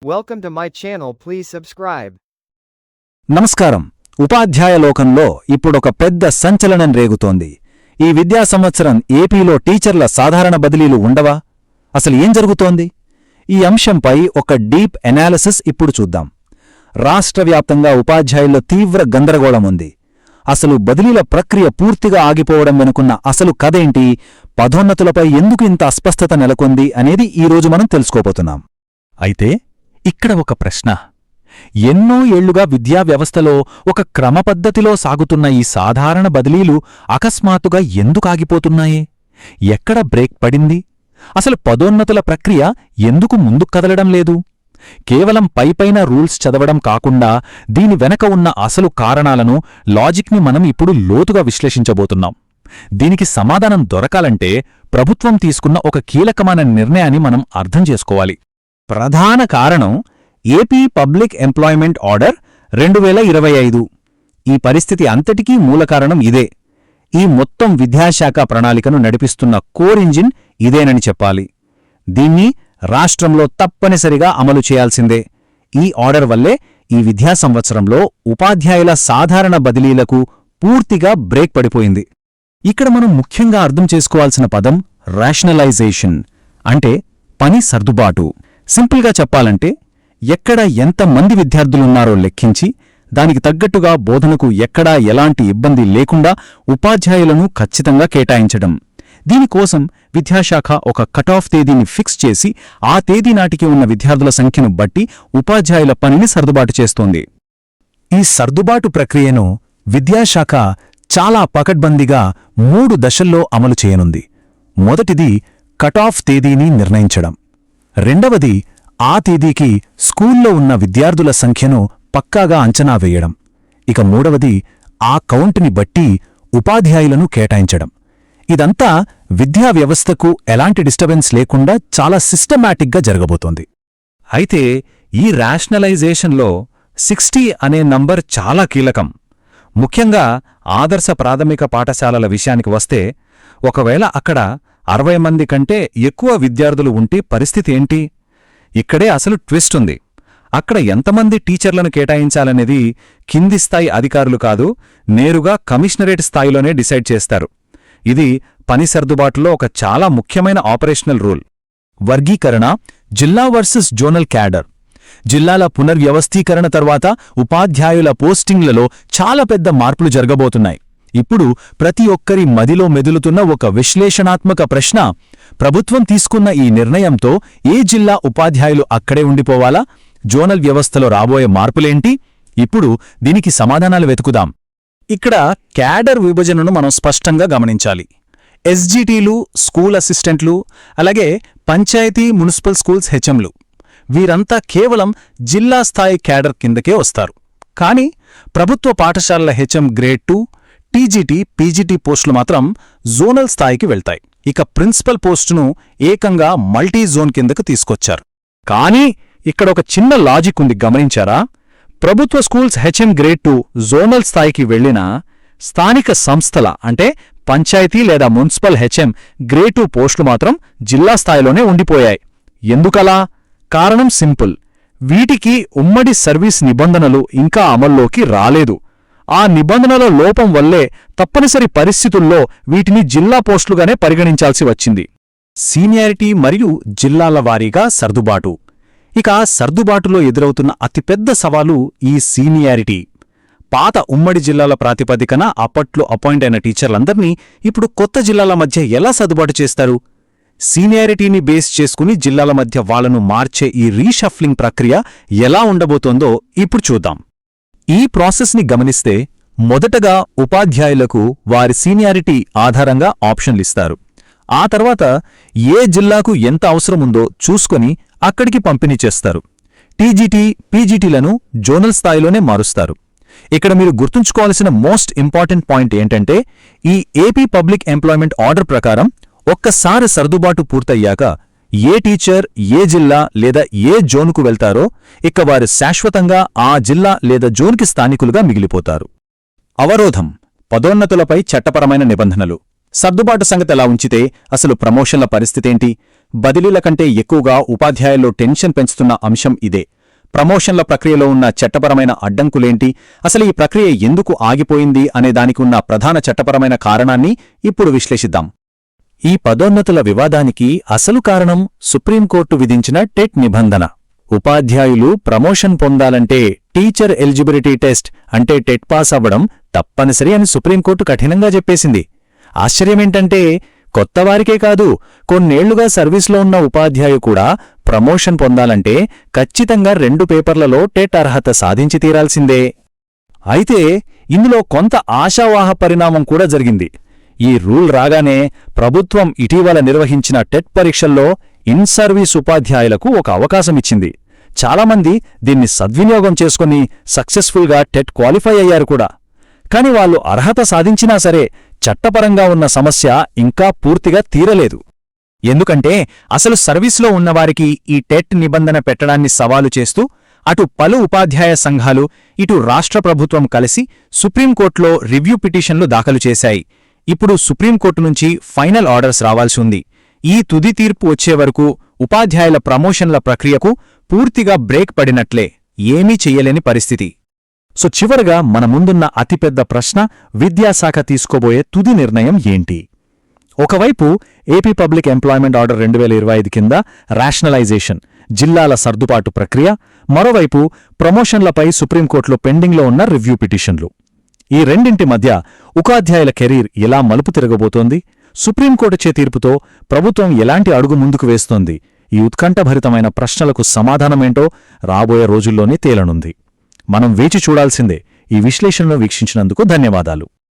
Welcome to my channel. Please subscribe. నమస్కారం. ఉపాధ్యాయ లోకంలో ఇప్పుడొక పెద్ద సంచలనం రేగుతోంది. ఈ విద్యా సంవత్సరం ఏపీలో టీచర్ల సాధారణ బదిలీలు ఉండవా? అసలు ఏం జరుగుతోంది? ఈ అంశంపై ఒక డీప్ ఎనాలిసిస్ ఇప్పుడు చూద్దాం. రాష్ట్రవ్యాప్తంగా ఉపాధ్యాయుల్లో తీవ్ర గందరగోళం ఉంది. అసలు బదిలీల ప్రక్రియ పూర్తిగా ఆగిపోవడం వెనుకున్న అసలు కథేంటి, పదోన్నతులపై ఎందుకు ఇంత అస్పష్టత నెలకొంది అనేది ఈరోజు మనం తెలుసుకోబోతున్నాం. అయితే ఇక్కడ ఒక ప్రశ్న. ఎన్నో ఏళ్లుగా విద్యా వ్యవస్థలో ఒక క్రమపద్ధతిలో సాగుతున్న ఈ సాధారణ బదిలీలు అకస్మాత్తుగా ఎందుకు ఆగిపోతున్నాయి? ఎక్కడ బ్రేక్ పడింది? అసలు పదోన్నతుల ప్రక్రియ ఎందుకు ముందుకు కదలడం లేదు? కేవలం పైపైన రూల్స్ చదవడం కాకుండా దీని వెనక ఉన్న అసలు కారణాలను, లాజిక్ని మనం ఇప్పుడు లోతుగా విశ్లేషించబోతున్నాం. దీనికి సమాధానం దొరకాలంటే ప్రభుత్వం తీసుకున్న ఒక కీలకమైన నిర్ణయాన్ని మనం అర్థం చేసుకోవాలి. ప్రధాన కారణం ఏపీ పబ్లిక్ ఎంప్లాయ్మెంట్ ఆర్డర్ 2025. ఈ పరిస్థితి అంతటికీ మూలకారణం ఇదే. ఈ మొత్తం విద్యాశాఖ ప్రణాళికను నడిపిస్తున్న కోర్ ఇంజిన్ ఇదేనని చెప్పాలి. దీన్ని రాష్ట్రంలో తప్పనిసరిగా అమలు చేయాల్సిందే. ఈ ఆర్డర్ వల్లే ఈ విద్యా సంవత్సరంలో ఉపాధ్యాయుల సాధారణ బదిలీలకు పూర్తిగా బ్రేక్ పడిపోయింది. ఇక్కడ మనం ముఖ్యంగా అర్థం చేసుకోవాల్సిన పదం రేషనలైజేషన్, అంటే పని సర్దుబాటు. సింపుల్గా చెప్పాలంటే ఎక్కడ ఎంతమంది విద్యార్థులున్నారో లెక్కించి దానికి తగ్గట్టుగా బోధనకు ఎక్కడా ఎలాంటి ఇబ్బంది లేకుండా ఉపాధ్యాయులను ఖచ్చితంగా కేటాయించడం. దీనికోసం విద్యాశాఖ ఒక కటాఫ్ తేదీని ఫిక్స్ చేసి ఆ తేదీ నాటికి ఉన్న విద్యార్థుల సంఖ్యను బట్టి ఉపాధ్యాయుల పనిని సర్దుబాటు చేస్తోంది. ఈ సర్దుబాటు ప్రక్రియను విద్యాశాఖ చాలా పకడ్బందీగా 3 దశల్లో అమలు చేయనుంది. మొదటిది కటాఫ్ తేదీని నిర్ణయించడం. రెండవది ఆ తేదీకి స్కూల్లో ఉన్న విద్యార్థుల సంఖ్యను పక్కాగా అంచనా వేయడం. ఇక మూడవది ఆ కౌంటుని బట్టి ఉపాధ్యాయులను కేటాయించడం. ఇదంతా విద్యా వ్యవస్థకు ఎలాంటి డిస్టర్బెన్స్ లేకుండా చాలా సిస్టమాటిక్గా జరగబోతోంది. అయితే ఈ రేషనలైజేషన్లో 60 అనే నంబర్ చాలా కీలకం. ముఖ్యంగా ఆదర్శ ప్రాథమిక పాఠశాలల విషయానికి వస్తే, ఒకవేళ అక్కడ 60 మంది కంటే ఎక్కువ విద్యార్థులు ఉంటే పరిస్థితి ఏంటి? ఇక్కడే అసలు ట్విస్ట్ ఉంది. అక్కడ ఎంతమంది టీచర్లను కేటాయించాలనేది కింది స్థాయి అధికారులు కాదు, నేరుగా కమిషనరేట్ స్థాయిలోనే డిసైడ్ చేస్తారు. ఇది పని సర్దుబాటులో ఒక చాలా ముఖ్యమైన ఆపరేషనల్ రూల్. వర్గీకరణ, జిల్లా వర్సెస్ జోనల్ క్యాడర్. జిల్లాల పునర్వ్యవస్థీకరణ తర్వాత ఉపాధ్యాయుల పోస్టింగ్లలో చాలా పెద్ద మార్పులు జరగబోతున్నాయి. ఇప్పుడు ప్రతి ఒక్కరి మదిలో మెదులుతున్న ఒక విశ్లేషణాత్మక ప్రశ్న: ప్రభుత్వం తీసుకున్న ఈ నిర్ణయంతో ఏ జిల్లా ఉపాధ్యాయులు అక్కడే ఉండిపోవాలా? జోనల్ వ్యవస్థలో రాబోయే మార్పులేంటి? ఇప్పుడు దీనికి సమాధానాలు వెతుకుదాం. ఇక్కడ క్యాడర్ విభజనను మనం స్పష్టంగా గమనించాలి. ఎస్జీటీలు, స్కూల్ అసిస్టెంట్లు, అలాగే పంచాయతీ మున్సిపల్ స్కూల్స్ హెచ్ఎంలు, వీరంతా కేవలం జిల్లా స్థాయి క్యాడర్ కిందకే వస్తారు. కానీ ప్రభుత్వ పాఠశాలల హెచ్ఎం గ్రేడ్ 2, టీజీటీ, పీజీటీ పోస్టులు మాత్రం జోనల్ స్థాయికి వెళ్తాయి. ఇక ప్రిన్సిపల్ పోస్టును ఏకంగా మల్టీ జోన్ కిందకు తీసుకొచ్చారు. కానీ ఇక్కడ ఒక చిన్న లాజిక్ ఉంది, గమనించారా? ప్రభుత్వ స్కూల్స్ హెచ్ఎం గ్రేడ్ 2 జోనల్ స్థాయికి వెళ్లినా స్థానిక సంస్థల అంటే పంచాయతీ లేదా మున్సిపల్ హెచ్ఎం గ్రేడ్ 2 పోస్టులు మాత్రం జిల్లా స్థాయిలోనే ఉండిపోయాయి. ఎందుకలా? కారణం సింపుల్. వీటికి ఉమ్మడి సర్వీస్ నిబంధనలు ఇంకా అమల్లోకి రాలేదు. ఆ నిబంధనల లోపం వల్లే తప్పనిసరి పరిస్థితుల్లో వీటిని జిల్లా పోస్టులుగానే పరిగణించాల్సి వచ్చింది. సీనియారిటీ మరియు జిల్లాల వారీగా సర్దుబాటు. ఇక సర్దుబాటులో ఎదురవుతున్న అతిపెద్ద సవాలు ఈ సీనియారిటీ. పాత ఉమ్మడి జిల్లాల ప్రాతిపదికన అప్పట్లో అపాయింట్ అయిన టీచర్లందర్నీ ఇప్పుడు కొత్త జిల్లాల మధ్య ఎలా సర్దుబాటు చేస్తారు? సీనియారిటీని బేస్ చేసుకుని జిల్లాల మధ్య వాళ్లను మార్చే ఈ రీషఫ్లింగ్ ప్రక్రియ ఎలా ఉండబోతోందో ఇప్పుడు చూద్దాం. ఈ ప్రాసెస్ని గమనిస్తే మొదటగా ఉపాధ్యాయులకు వారి సీనియారిటీ ఆధారంగా ఆప్షన్లిస్తారు. ఆ తర్వాత ఏ జిల్లాకు ఎంత అవసరముందో చూసుకొని అక్కడికి పంపిణీ చేస్తారు. టీజీటీ, పీజీటీలను జోనల్ స్థాయిలోనే మారుస్తారు. ఇక్కడ మీరు గుర్తుంచుకోవాల్సిన మోస్ట్ ఇంపార్టెంట్ పాయింట్ ఏంటంటే, ఈ ఏపీ పబ్లిక్ ఎంప్లాయ్మెంట్ ఆర్డర్ ప్రకారం ఒక్కసారి సర్దుబాటు పూర్తయ్యాక ఏ టీచర్ ఏ జిల్లా లేదా ఏ జోనుకు వెళ్తారో ఇక వారు శాశ్వతంగా ఆ జిల్లా లేదా జోన్కి స్థానికులుగా మిగిలిపోతారు. అవరోధం, పదోన్నతులపై చట్టపరమైన నిబంధనలు. సర్దుబాటు సంగతి ఎలా ఉంచితే అసలు ప్రమోషన్ల పరిస్థితేంటి? బదిలీల కంటే ఎక్కువగా ఉపాధ్యాయుల్లో టెన్షన్ పెంచుతున్న అంశం ఇదే. ప్రమోషన్ల ప్రక్రియలో ఉన్న చట్టపరమైన అడ్డంకులేంటి, అసలు ఈ ప్రక్రియ ఎందుకు ఆగిపోయింది అనే దానికి ఉన్న ప్రధాన చట్టపరమైన కారణాన్ని ఇప్పుడు విశ్లేషిద్దాం. ఈ పదోన్నతుల వివాదానికి అసలు కారణం సుప్రీంకోర్టు విధించిన టెట్ నిబంధన. ఉపాధ్యాయులు ప్రమోషన్ పొందాలంటే టీచర్ ఎలిజిబిలిటీ టెస్ట్ అంటే టెట్ పాస్ అవ్వడం తప్పనిసరి అని సుప్రీంకోర్టు కఠినంగా చెప్పేసింది. ఆశ్చర్యమేంటంటే కొత్తవారికే కాదు, కొన్నేళ్లుగా సర్వీస్లో ఉన్న ఉపాధ్యాయు కూడా ప్రమోషన్ పొందాలంటే ఖచ్చితంగా 2 పేపర్లలో టెట్ అర్హత సాధించి తీరాల్సిందే. అయితే ఇందులో కొంత ఆశావాహ పరిణామం కూడా జరిగింది. ఈ రూల్ రాగానే ప్రభుత్వం ఇటీవల నిర్వహించిన టెట్ పరీక్షల్లో ఇన్ సర్వీస్ ఉపాధ్యాయులకు ఒక అవకాశమిచ్చింది. చాలామంది దీన్ని సద్వినియోగం చేసుకుని సక్సెస్ఫుల్గా టెట్ క్వాలిఫై అయ్యారు కూడా. కాని వాళ్ళు అర్హత సాధించినా సరే చట్టపరంగా ఉన్న సమస్య ఇంకా పూర్తిగా తీరలేదు. ఎందుకంటే అసలు సర్వీస్లో ఉన్నవారికి ఈ టెట్ నిబంధన పెట్టడాన్ని సవాలు చేస్తూ అటు పలు ఉపాధ్యాయ సంఘాలు, ఇటు రాష్ట్ర ప్రభుత్వం కలిసి సుప్రీంకోర్టులో రివ్యూ పిటిషన్లు దాఖలు చేశాయి. ఇప్పుడు సుప్రీంకోర్టు నుంచి ఫైనల్ ఆర్డర్స్ రావాల్సి ఉంది. ఈ తుది తీర్పు వచ్చే వరకు ఉపాధ్యాయుల ప్రమోషన్ల ప్రక్రియకు పూర్తిగా బ్రేక్ పడినట్లే, ఏమీ చెయ్యలేని పరిస్థితి. సో చివరగా మన ముందున్న అతిపెద్ద ప్రశ్న, విద్యాశాఖ తీసుకోబోయే తుది నిర్ణయం ఏంటి? ఒకవైపు ఏపీ పబ్లిక్ ఎంప్లాయ్మెంట్ ఆర్డర్ 2025 కింద రేషనలైజేషన్, జిల్లాల సర్దుబాటు ప్రక్రియ, మరోవైపు ప్రమోషన్లపై సుప్రీంకోర్టులో పెండింగ్లో ఉన్న రివ్యూ పిటిషన్లు. ఈ రెండింటి మధ్య ఉపాధ్యాయుల కెరీర్ ఎలా మలుపు తిరగబోతోంది? సుప్రీంకోర్టు చే తీర్పుతో ప్రభుత్వం ఎలాంటి అడుగు ముందుకు వేస్తోంది? ఈ ఉత్కంఠభరితమైన ప్రశ్నలకు సమాధానమేంటో రాబోయే రోజుల్లోనే తేలనుంది. మనం వేచి చూడాల్సిందే. ఈ విశ్లేషణను వీక్షించినందుకు ధన్యవాదాలు.